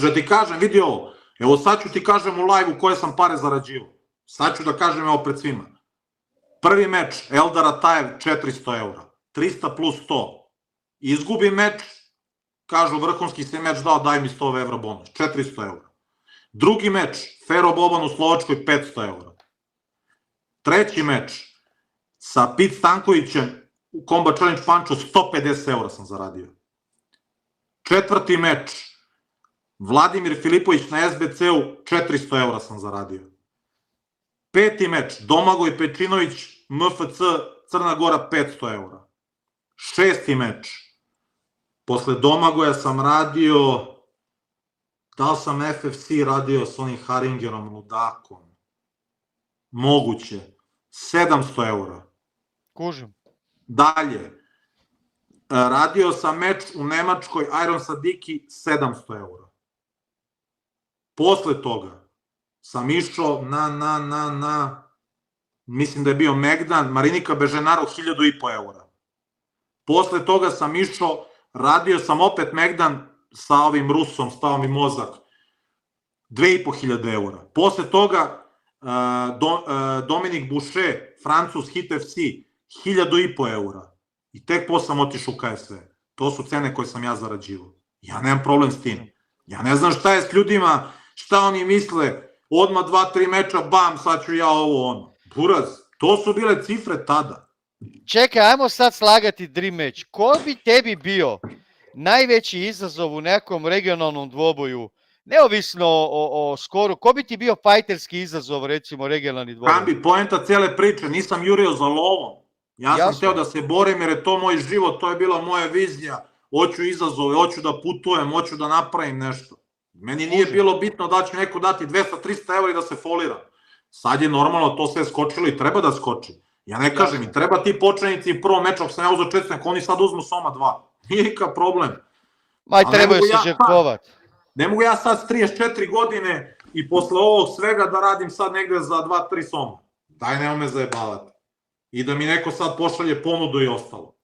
Hoćeš da ti kažem, vidi ovo, evo sad ću ti kažem u live-u koje sam pare zarađivao. Sad ću da kažem evo pred svima. Prvi meč, Eldar Atajev, 400 eura. 300 plus 100. Izgubi meč, kažu vrhunski si meč dao, daj mi 100 evra bonus. 400 eura. Drugi meč, Fero Boban u Slovačkoj, 500 eura. Treći meč, sa Pit Stankovićem u Combat Challenge Panču, 150 eura sam zaradio. Četvrti meč, Vladimir Filipović na SBC-u, 400 eura sam zaradio. Peti meč, Domagoj Pečinović, MFC, Crna Gora, 500 eura. Šesti meč, posle Domagoja sam radio, da li sam FFC radio s onim Haringerom, ludakom? Moguće. 700 eura. Kužim. Dalje, radio sam meč u Nemačkoj, Iron Sadiki, 700 eura. Posle toga sam išao mislim da je bio Megdan, Marinika Beženaro, 1500 eura. Posle toga sam išao, radio sam opet Megdan sa ovim Rusom, stao mi mozak, 2500 eura. Posle toga Dominik Boucher, Francus, Hit FC, 1500 eura. I tek posle sam otišao u KSV. To su cene koje sam ja zarađivao. Ja nemam problem s tim. Ja ne znam šta je s ljudima, šta oni misle, odmah 2-3 meča, bam, sad ću ja ovo ono. Buraz, to su bile cifre tada. Čekaj, ajmo sad slagati dream match. Ko bi tebi bio najveći izazov u nekom regionalnom dvoboju, neovisno o skoru, ko bi ti bio fajterski izazov, recimo, regionalni dvoboj? Kambi, poenta cele priče, nisam jurio za lovom. Ja sam hteo da se borim jer je to moj život, to je bila moja vizija. Hoću izazove, hoću da putujem, hoću da napravim nešto. Meni nije bilo bitno da će neko dati 200-300 eura i da se foliram. Sad je normalno to sve skočilo i treba da skoči. Ja ne kažem, i treba ti početnici prvo meča, ako sam ja uzao 400, ako oni sad uzmu Soma 2. Nije nikakav problem. Maj, trebaju se žrtvovati. Ne mogu ja sad s 34 godine i posle ovog svega da radim sad negde za 2-3 Soma. Daj, nema me zajebavati. I da mi neko sad pošalje ponudu i ostalo.